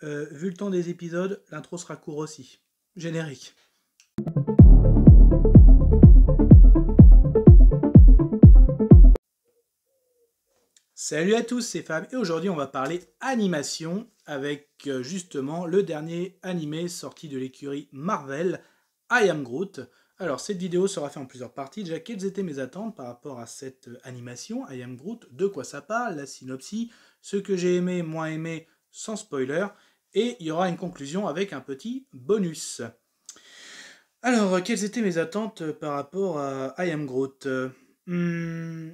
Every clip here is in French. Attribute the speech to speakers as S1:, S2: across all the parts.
S1: Vu le temps des épisodes, l'intro sera court aussi. Générique. Salut à tous, c'est Fab et aujourd'hui on va parler animation avec justement le dernier animé sorti de l'écurie Marvel, I Am Groot. Alors cette vidéo sera faite en plusieurs parties. Déjà, quelles étaient mes attentes par rapport à cette animation I Am Groot, de quoi ça parle, la synopsis, ce que j'ai aimé, moins aimé, sans spoiler, et il y aura une conclusion avec un petit bonus. Alors, quelles étaient mes attentes par rapport à I Am Groot? Hmm,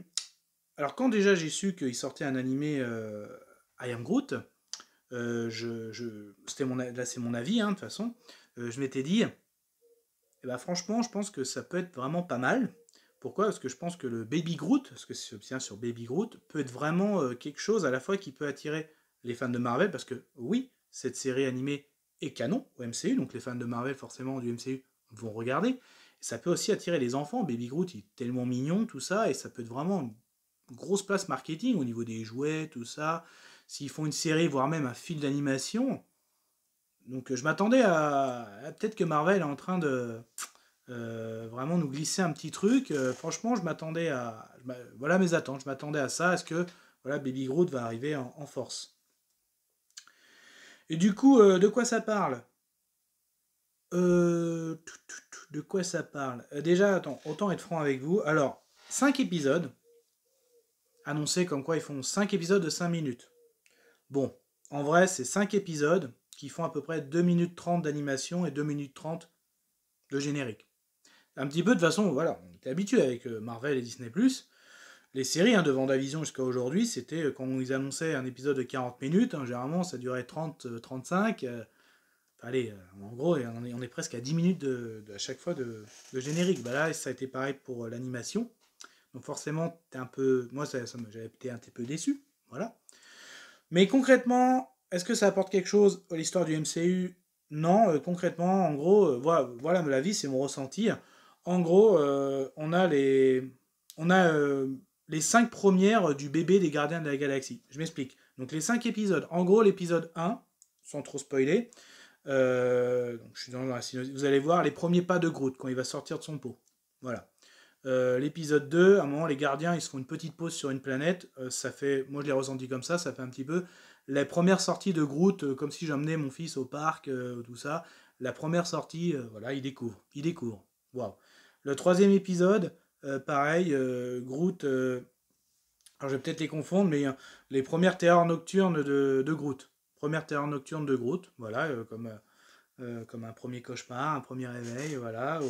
S1: Alors, quand déjà j'ai su qu'il sortait un animé I Am Groot, là c'est mon avis, hein, de toute façon, je m'étais dit, eh ben, franchement, je pense que ça peut être vraiment pas mal. Pourquoi? Parce que je pense que le Baby Groot, parce que c'est bien sur Baby Groot, peut être vraiment quelque chose à la fois qui peut attirer les fans de Marvel, parce que oui, cette série animée est canon au MCU, donc les fans de Marvel, forcément, du MCU, vont regarder. Et ça peut aussi attirer les enfants. Baby Groot, il est tellement mignon, tout ça, et ça peut être vraiment une grosse place marketing au niveau des jouets, tout ça. S'ils font une série, voire même un film d'animation, donc je m'attendais à peut-être que Marvel est en train de vraiment nous glisser un petit truc. Franchement, je m'attendais à... Voilà mes attentes, je m'attendais à ça. Est-ce que voilà, Baby Groot va arriver en force? Et du coup, de quoi ça parle? De quoi ça parle? Déjà, attends, autant être franc avec vous. Alors, 5 épisodes, annoncés comme quoi ils font 5 épisodes de 5 minutes. Bon, en vrai, c'est 5 épisodes qui font à peu près 2 minutes 30 d'animation et 2 minutes 30 de générique. Un petit peu, de toute façon, voilà, on était habitué avec Marvel et Disney+. Les séries hein, de Vendavision jusqu'à aujourd'hui, c'était quand ils annonçaient un épisode de 40 minutes, hein, généralement ça durait 30-35. Allez, en gros, on est presque à 10 minutes à chaque fois de générique. Bah là, ça a été pareil pour l'animation. Donc forcément, t'es un peu... Moi, j'avais été un petit peu déçu. Voilà. Mais concrètement, est-ce que ça apporte quelque chose à l'histoire du MCU? Non, concrètement, en gros, voilà la vie, c'est mon ressenti. En gros, on a les 5 premières du bébé des Gardiens de la Galaxie. Je m'explique. Donc les 5 épisodes. En gros, l'épisode 1, sans trop spoiler, donc je suis dans la synopsis, vous allez voir les premiers pas de Groot quand il va sortir de son pot. Voilà. L'épisode 2, à un moment, les gardiens, ils se font une petite pause sur une planète. Ça fait, moi je l'ai ressenti comme ça fait un petit peu la première sortie de Groot, comme si j'emmenais mon fils au parc, tout ça. La première sortie, voilà, il découvre. Il découvre. Waouh. Le troisième épisode, pareil, Groot. Alors je vais peut-être les confondre, mais les premières terreurs nocturnes de Groot. Première terreur nocturne de Groot, voilà, comme un premier cauchemar, un premier réveil, voilà.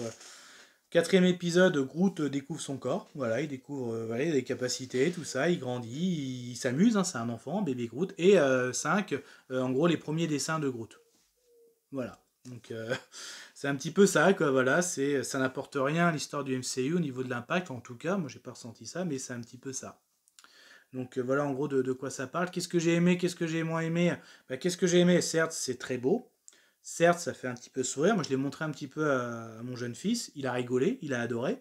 S1: Quatrième épisode, Groot découvre son corps, voilà, il découvre voilà, des capacités, tout ça, il grandit, il s'amuse, hein, c'est un enfant, bébé Groot. Et 5, en gros, les premiers dessins de Groot. Voilà. Donc c'est un petit peu ça, quoi, voilà, ça n'apporte rien à l'histoire du MCU au niveau de l'impact, en tout cas, moi j'ai pas ressenti ça, mais c'est un petit peu ça. Donc voilà en gros de quoi ça parle. Qu'est-ce que j'ai aimé, qu'est-ce que j'ai moins aimé? Qu'est-ce que j'ai aimé? Certes, c'est très beau. Certes, ça fait un petit peu sourire. Moi, je l'ai montré un petit peu à mon jeune fils. Il a rigolé, il a adoré.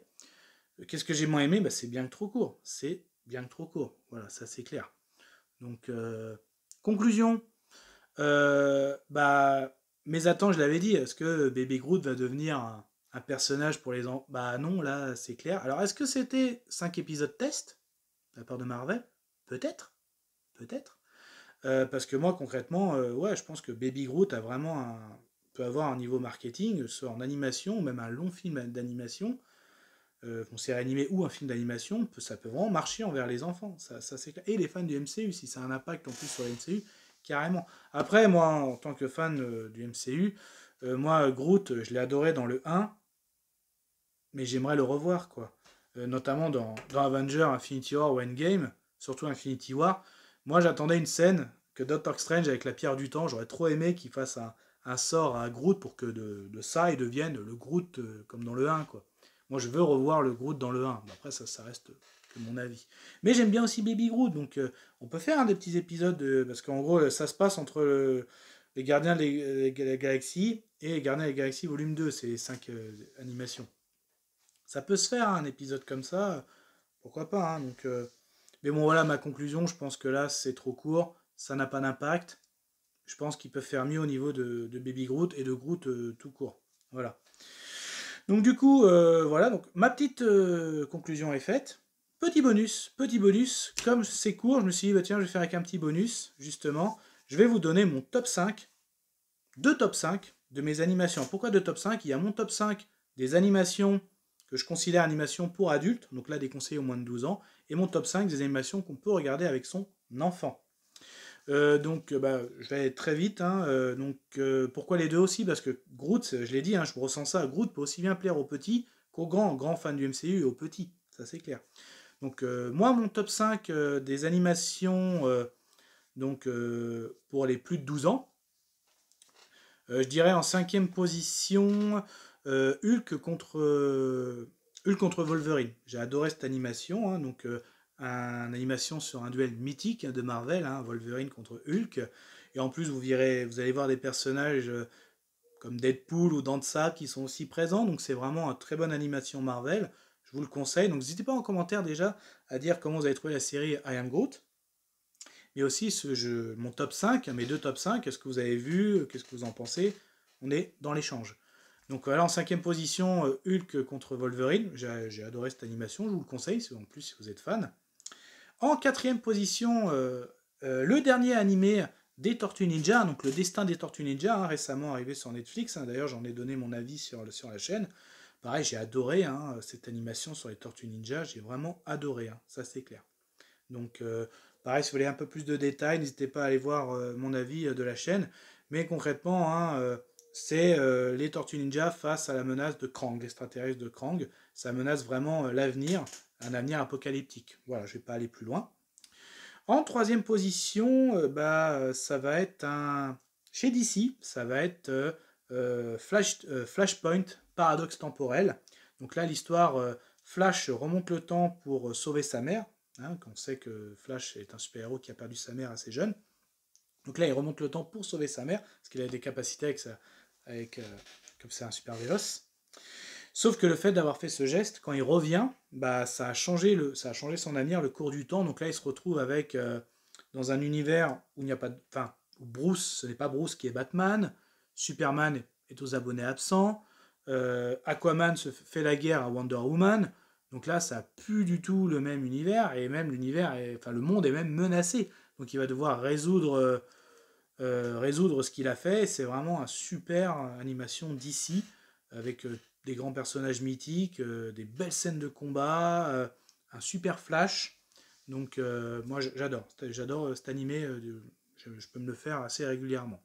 S1: Qu'est-ce que j'ai moins aimé? C'est bien que trop court. C'est bien que trop court. Voilà, ça c'est clair. Donc, conclusion. Mes attentes, je l'avais dit. Est-ce que Bébé Groot va devenir un personnage pour les enfants? Bah non, là c'est clair. Alors, est-ce que c'était 5 épisodes test de la part de Marvel? Peut-être. Peut-être. Parce que moi, concrètement, ouais, je pense que Baby Groot peut avoir un niveau marketing, soit en animation, ou même un long film d'animation, une série animée ou un film d'animation, ça peut vraiment marcher envers les enfants. Ça c'est clair. Et les fans du MCU, si ça a un impact en plus sur le MCU, carrément. Après, moi, en tant que fan du MCU, moi, Groot, je l'ai adoré dans le 1, mais j'aimerais le revoir, quoi. Notamment dans Avenger, Infinity War ou Endgame, surtout Infinity War. Moi, j'attendais une scène que Doctor Strange avec la pierre du temps, j'aurais trop aimé qu'il fasse un sort à Groot pour que de ça, il devienne le Groot comme dans le 1, quoi. Moi, je veux revoir le Groot dans le 1. Après, ça reste que mon avis. Mais j'aime bien aussi Baby Groot, donc on peut faire des petits épisodes, parce qu'en gros, ça se passe entre les Gardiens de la Galaxie et les Gardiens de la Galaxie volume 2, c'est les 5 animations. Ça peut se faire, hein, un épisode comme ça, pourquoi pas. Hein, mais bon, voilà ma conclusion. Je pense que là, c'est trop court, ça n'a pas d'impact. je pense qu'ils peuvent faire mieux au niveau de Baby Groot et de Groot tout court. Voilà. Donc du coup, voilà, donc ma petite conclusion est faite. Petit bonus, comme c'est court, je me suis dit, bah, tiens, je vais faire avec un petit bonus, justement. Je vais vous donner mon top 5, deux top 5 de mes animations. Pourquoi deux top 5? Il y a mon top 5 des animations que je considère animations pour adultes, donc là déconseillé au moins de 12 ans, et mon top 5 des animations qu'on peut regarder avec son enfant. Bah, je vais aller très vite. Hein, pourquoi les deux aussi? Parce que Groot, je l'ai dit, hein, je ressens ça. Groot peut aussi bien plaire aux petits qu'aux grands fans du MCU et aux petits. Ça, c'est clair. Donc, moi, mon top 5 des animations pour les plus de 12 ans, je dirais en cinquième position Hulk contre Wolverine. J'ai adoré cette animation. Hein, une animation sur un duel mythique de Marvel, hein, Wolverine contre Hulk. Et en plus, vous allez voir des personnages comme Deadpool ou Danza qui sont aussi présents. Donc c'est vraiment une très bonne animation Marvel. Je vous le conseille. Donc n'hésitez pas en commentaire déjà à dire comment vous avez trouvé la série I Am Groot. Mais aussi mon top 5, mes deux top 5, qu'est-ce que vous avez vu, qu'est-ce que vous en pensez? On est dans l'échange. Donc voilà, en cinquième position, Hulk contre Wolverine. J'ai adoré cette animation, je vous le conseille, en plus si vous êtes fan. En quatrième position, le dernier animé des Tortues Ninja, donc le destin des Tortues Ninja, hein, récemment arrivé sur Netflix. Hein, d'ailleurs, j'en ai donné mon avis sur la chaîne. Pareil, j'ai adoré hein, cette animation sur les Tortues Ninja, j'ai vraiment adoré, hein, ça c'est clair. Donc, pareil, si vous voulez un peu plus de détails, n'hésitez pas à aller voir mon avis de la chaîne. Mais concrètement, hein, c'est les Tortues Ninja face à la menace de Krang, l'extraterrestre de Krang. Ça menace vraiment l'avenir, un avenir apocalyptique. Voilà, je ne vais pas aller plus loin. En troisième position, ça va être chez DC, ça va être Flashpoint, Paradoxe temporel. Donc là, l'histoire, Flash remonte le temps pour sauver sa mère. Hein, on sait que Flash est un super-héros qui a perdu sa mère assez jeune. Donc là, il remonte le temps pour sauver sa mère, parce qu'il a des capacités comme c'est un super véloce. Sauf que le fait d'avoir fait ce geste, quand il revient, ça a changé son avenir, le cours du temps. Donc là, il se retrouve dans un univers où il n'y a pas où Bruce, ce n'est pas Bruce qui est Batman, Superman est aux abonnés absents, Aquaman se fait la guerre à Wonder Woman. Donc là, ça n'a plus du tout le même univers, et même le monde est même menacé. Donc il va devoir résoudre ce qu'il a fait. C'est vraiment un super animation d'ici, avec des grands personnages mythiques, des belles scènes de combat, un super flash. Donc moi j'adore cet animé, je peux me le faire assez régulièrement.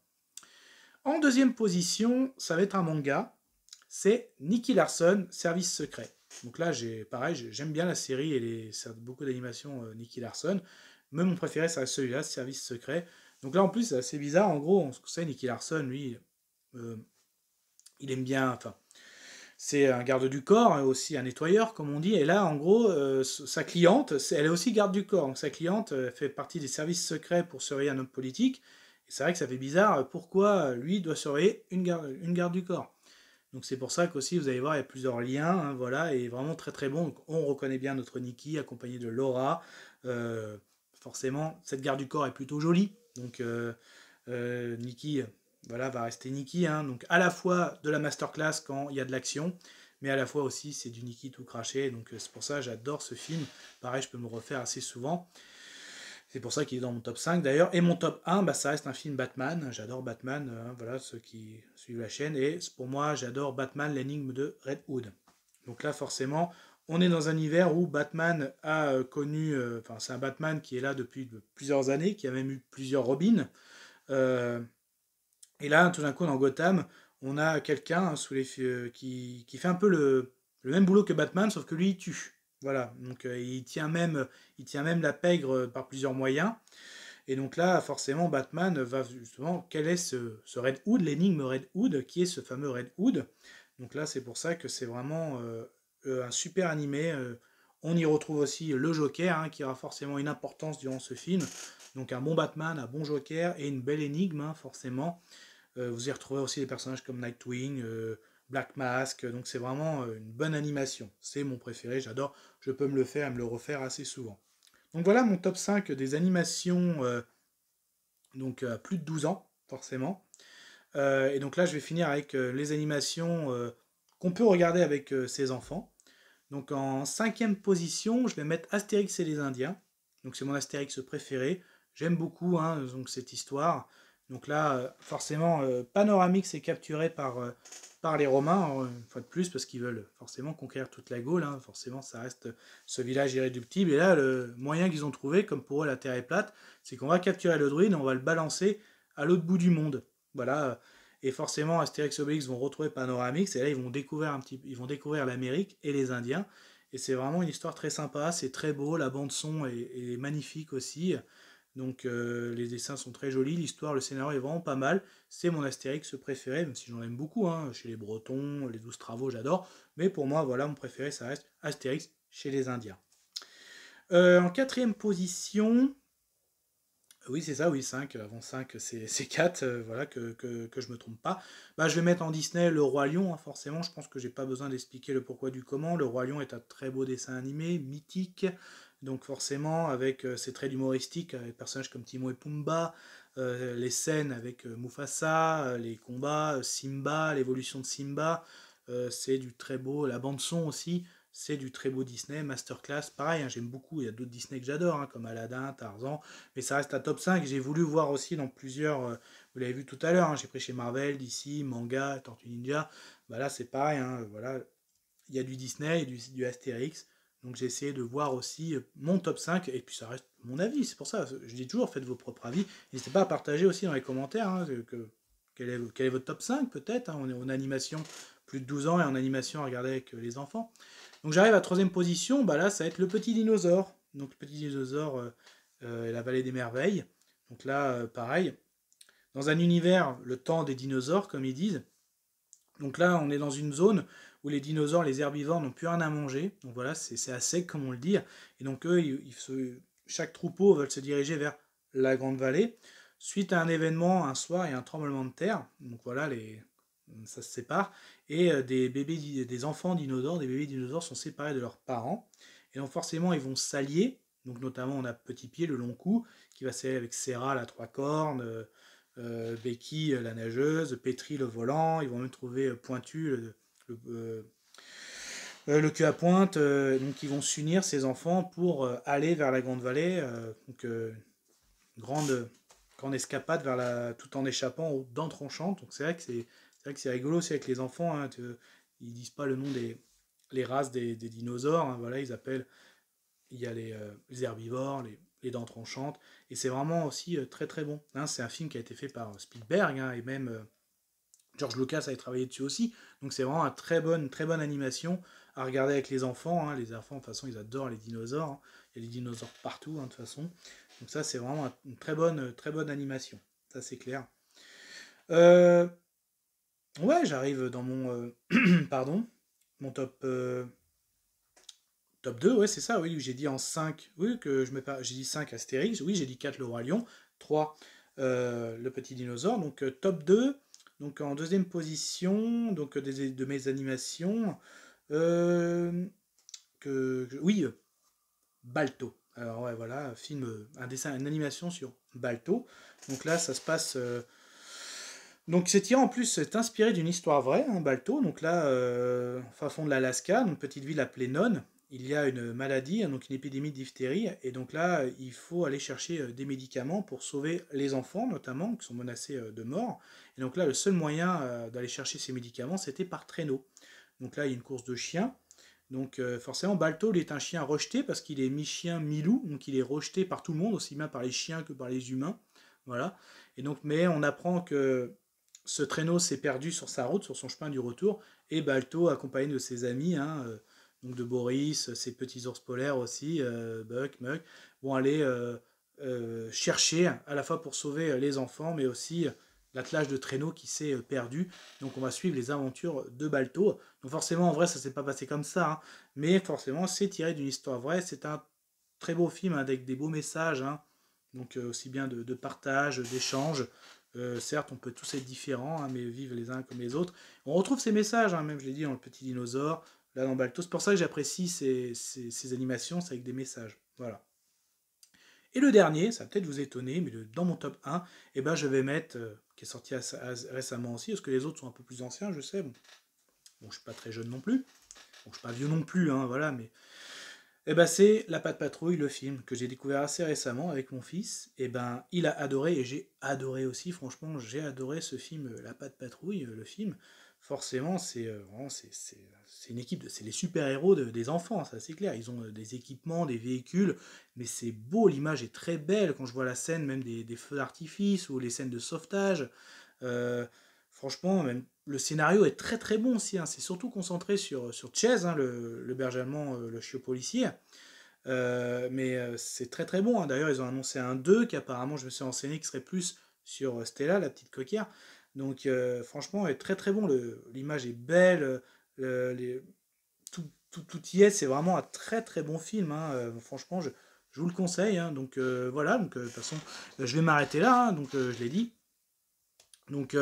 S1: En deuxième position, ça va être un manga, c'est Nicky Larson, Service Secret. Donc là, j'aime bien la série et beaucoup d'animations Nicky Larson, mais mon préféré, ça reste celui-là, Service Secret. Donc là, en plus, c'est assez bizarre. En gros, on sait, Nicky Larson, lui, il aime bien... Enfin, c'est un garde du corps, aussi un nettoyeur, comme on dit. Et là, en gros, sa cliente, elle est aussi garde du corps. Donc sa cliente fait partie des services secrets pour surveiller un homme politique. Et c'est vrai que ça fait bizarre. Pourquoi lui doit surveiller une garde du corps? Donc c'est pour ça qu'aussi, vous allez voir, il y a plusieurs liens. Hein, voilà, et vraiment très très bon. Donc, on reconnaît bien notre Nikki, accompagné de Laura. Forcément, cette garde du corps est plutôt jolie. Donc Nikki... Voilà, va rester Nikki, hein. Donc à la fois de la masterclass quand il y a de l'action, mais à la fois aussi c'est du Nikki tout craché, donc c'est pour ça que j'adore ce film. Pareil, je peux me refaire assez souvent. C'est pour ça qu'il est dans mon top 5 d'ailleurs. Et mon top 1, ça reste un film Batman. J'adore Batman, hein, voilà, ceux qui suivent la chaîne. Et pour moi, j'adore Batman, l'énigme de Red Hood. Donc là, forcément, on est dans un univers où Batman a connu... c'est un Batman qui est là depuis plusieurs années, qui a même eu plusieurs Robins. Et là, tout d'un coup, dans Gotham, on a quelqu'un qui fait un peu le même boulot que Batman, sauf que lui, il tue. Voilà, donc il tient même la pègre par plusieurs moyens. Et donc là, forcément, Batman va justement, quel est ce Red Hood, l'énigme Red Hood, qui est ce fameux Red Hood. Donc là, c'est pour ça que c'est vraiment un super animé. On y retrouve aussi le Joker, hein, qui aura forcément une importance durant ce film. Donc un bon Batman, un bon Joker et une belle énigme, hein, forcément. Vous y retrouvez aussi des personnages comme Nightwing, Black Mask, donc c'est vraiment une bonne animation. C'est mon préféré, j'adore, je peux me le faire et me le refaire assez souvent. Donc voilà mon top 5 des animations à plus de 12 ans. forcément. Et donc là, je vais finir avec les animations qu'on peut regarder avec ses enfants. Donc en cinquième position, je vais mettre Astérix et les Indiens. Donc c'est mon Astérix préféré. J'aime beaucoup hein, donc cette histoire. Donc là, forcément, Panoramix est capturé par les Romains, une fois de plus, parce qu'ils veulent forcément conquérir toute la Gaule. Hein. Forcément, ça reste ce village irréductible. Et là, le moyen qu'ils ont trouvé, comme pour eux la Terre est plate, c'est qu'on va capturer le druide et on va le balancer à l'autre bout du monde. Voilà. Et forcément, Astérix et Obélix vont retrouver Panoramix, et là, ils vont découvrir l'Amérique et les Indiens. Et c'est vraiment une histoire très sympa, c'est très beau, la bande son est magnifique aussi. Donc les dessins sont très jolis, l'histoire, le scénario est vraiment pas mal. C'est mon Astérix préféré, même si j'en aime beaucoup, hein, chez les Bretons, les 12 travaux, j'adore. Mais pour moi, voilà, mon préféré, ça reste Astérix chez les Indiens. En quatrième position, oui, c'est ça, oui, 5. Avant 5, c'est 4, voilà, que je me trompe pas. Bah, je vais mettre en Disney Le Roi Lion, hein, forcément, je pense que j'ai pas besoin d'expliquer le pourquoi du comment. Le Roi Lion est un très beau dessin animé, mythique, donc forcément, avec ses traits humoristiques, avec des personnages comme Timon et Pumba, les scènes avec Mufasa, les combats, Simba, l'évolution de Simba, c'est du très beau, la bande-son aussi, c'est du très beau Disney, Masterclass, pareil, hein, j'aime beaucoup, il y a d'autres Disney que j'adore, hein, comme Aladdin, Tarzan, mais ça reste un top 5. J'ai voulu voir aussi dans plusieurs, vous l'avez vu tout à l'heure, hein, j'ai pris chez Marvel, DC, Manga, Tortue Ninja, bah là c'est pareil, hein, voilà, il y a du Disney et du Astérix, donc j'ai essayé de voir aussi mon top 5, et puis ça reste mon avis, c'est pour ça, je dis toujours, faites vos propres avis, n'hésitez pas à partager aussi dans les commentaires, hein, quel est votre top 5 peut-être, hein, on est en animation plus de 12 ans et en animation à regarder avec les enfants. Donc j'arrive à troisième position, bah là ça va être le petit dinosaure. Donc le petit dinosaure et la vallée des merveilles. Donc là, pareil, dans un univers, le temps des dinosaures, comme ils disent. Donc là, on est dans une zone où les dinosaures, les herbivores n'ont plus rien à manger. Donc voilà, c'est à sec, comme on le dit. Et donc eux, chaque troupeau veut se diriger vers la Grande Vallée. Suite à un événement, un soir, et un tremblement de terre. Donc voilà, ça se sépare. Et des enfants dinosaures, des bébés dinosaures sont séparés de leurs parents. Et donc forcément, ils vont s'allier. Donc notamment, on a Petit Pied, le long cou, qui va s'allier avec Serra, la trois cornes, Becky, la nageuse, Petri, le volant. Ils vont même trouver Pointu, le cul à pointe. Donc ils vont s'unir, ces enfants, pour aller vers la Grande Vallée. Donc grande, grande escapade tout en échappant aux dents tronchantes. Donc c'est vrai que c'est rigolo aussi avec les enfants. Hein, ils disent pas le nom les races des dinosaures. Hein, voilà, ils appellent. Il y a les herbivores, les dents tronchantes. Et c'est vraiment aussi très très bon. Hein, c'est un film qui a été fait par Spielberg, hein, et même George Lucas a travaillé dessus aussi. Donc c'est vraiment une très bonne animation à regarder avec les enfants. Hein. Les enfants, de toute façon, ils adorent les dinosaures. Hein. Il y a des dinosaures partout, hein, de toute façon. Donc ça, c'est vraiment une très bonne animation. Ça, c'est clair. Euh, ouais, j'arrive dans mon... pardon. Mon top 2, ouais, c'est ça, oui, j'ai dit en 5, oui, j'ai dit 5 Astérix, oui, j'ai dit 4 le Roi Lion, 3 le petit dinosaure, donc top 2, donc en deuxième position, donc de mes animations, euh, oui, Balto. Alors ouais, voilà, un film, un dessin, une animation sur Balto. Donc là, ça se passe. Donc c'est tiré en plus, c'est inspiré d'une histoire vraie, hein, Balto. Donc là, au fin fond de l'Alaska, une petite ville appelée Nome, il y a une maladie, hein, donc une épidémie de diphtérie, et donc là, il faut aller chercher des médicaments pour sauver les enfants, notamment, qui sont menacés de mort. Et donc là, le seul moyen d'aller chercher ces médicaments, c'était par traîneau. Donc là, il y a une course de chiens. Donc forcément, Balto, il est un chien rejeté parce qu'il est mi-chien, mi-loup, donc il est rejeté par tout le monde, aussi bien par les chiens que par les humains. Voilà. Et donc, mais on apprend que ce traîneau s'est perdu sur sa route, sur son chemin du retour, et Balto, accompagné de ses amis, hein, donc de Boris, ses petits ours polaires aussi, Buck, Mug, vont aller chercher, à la fois pour sauver les enfants, mais aussi l'attelage de traîneau qui s'est perdu. Donc on va suivre les aventures de Balto. Donc forcément, en vrai, ça s'est pas passé comme ça, hein, mais forcément, c'est tiré d'une histoire vraie. C'est un très beau film, hein, avec des beaux messages, hein, donc aussi bien de partage, d'échange. Certes, on peut tous être différents, hein, mais vivre les uns comme les autres. On retrouve ces messages, hein, même je l'ai dit dans le petit dinosaure, là dans Balto. C'est pour ça que j'apprécie ces animations, c'est avec des messages. Voilà. Et le dernier, ça va peut-être vous étonner, mais dans mon top 1, eh ben, je vais mettre, qui est sorti récemment aussi, parce que les autres sont un peu plus anciens, je sais. Bon, je suis pas très jeune non plus. Bon, je suis pas vieux non plus, hein, voilà, mais eh ben, c'est La Patte Patrouille, le film, que j'ai découvert assez récemment avec mon fils. Et ben, il a adoré et j'ai adoré aussi. Franchement, j'ai adoré ce film, La Patte Patrouille, le film. Forcément, c'est une équipe, c'est les super-héros des enfants, ça c'est clair. Ils ont des équipements, des véhicules, mais c'est beau, l'image est très belle quand je vois la scène, même des feux d'artifice ou les scènes de sauvetage. Euh, Franchement, même le scénario est très très bon aussi, hein. C'est surtout concentré sur Chase, hein, le berger allemand, le chiot policier. Mais c'est très très bon, hein. D'ailleurs, ils ont annoncé un 2 qui apparemment, je me suis renseigné, qui serait plus sur Stella, la petite coquère. Donc franchement, est très très bon. L'image est belle, tout y est. C'est vraiment un très très bon film, hein. Franchement, je vous le conseille, hein. Donc voilà, de toute façon, je vais m'arrêter là, hein. Donc je l'ai dit. Donc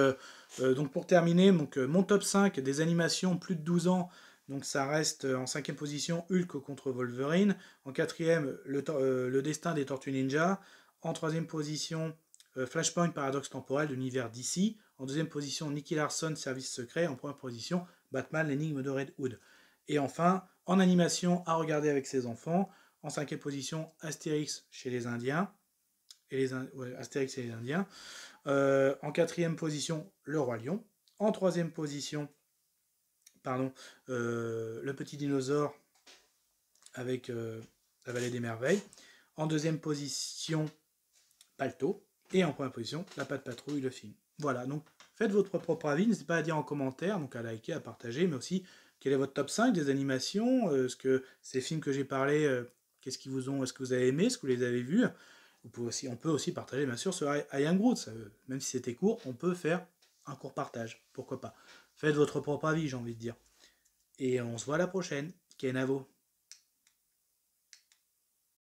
S1: pour terminer, mon top 5 des animations plus de 12 ans, donc ça reste en cinquième position Hulk contre Wolverine, en quatrième le destin des Tortues Ninja, en troisième position Flashpoint Paradoxe Temporel de l'univers DC, en deuxième position Nicky Larson Service Secret, en première position Batman l'énigme de Red Hood. Et enfin, en animation à regarder avec ses enfants, en cinquième position Astérix chez les Indiens, Astérix et les Indiens. En quatrième position, Le Roi Lion. En troisième position, pardon, Le Petit Dinosaure avec La Vallée des Merveilles. En deuxième position, Palto. Et en première position, La Patte Patrouille, le film. Voilà, donc faites votre propre avis. N'hésitez pas à dire en commentaire, donc à liker, à partager, mais aussi quel est votre top 5 des animations. Est-ce que ces films que j'ai parlé, qu'est-ce qu'ils vous ont, est-ce que vous avez aimé, est-ce que vous les avez vus? On peut aussi partager, bien sûr, sur I Am Groot. Même si c'était court, on peut faire un court partage. Pourquoi pas? Faites votre propre avis, j'ai envie de dire. Et on se voit à la prochaine. Kenavo.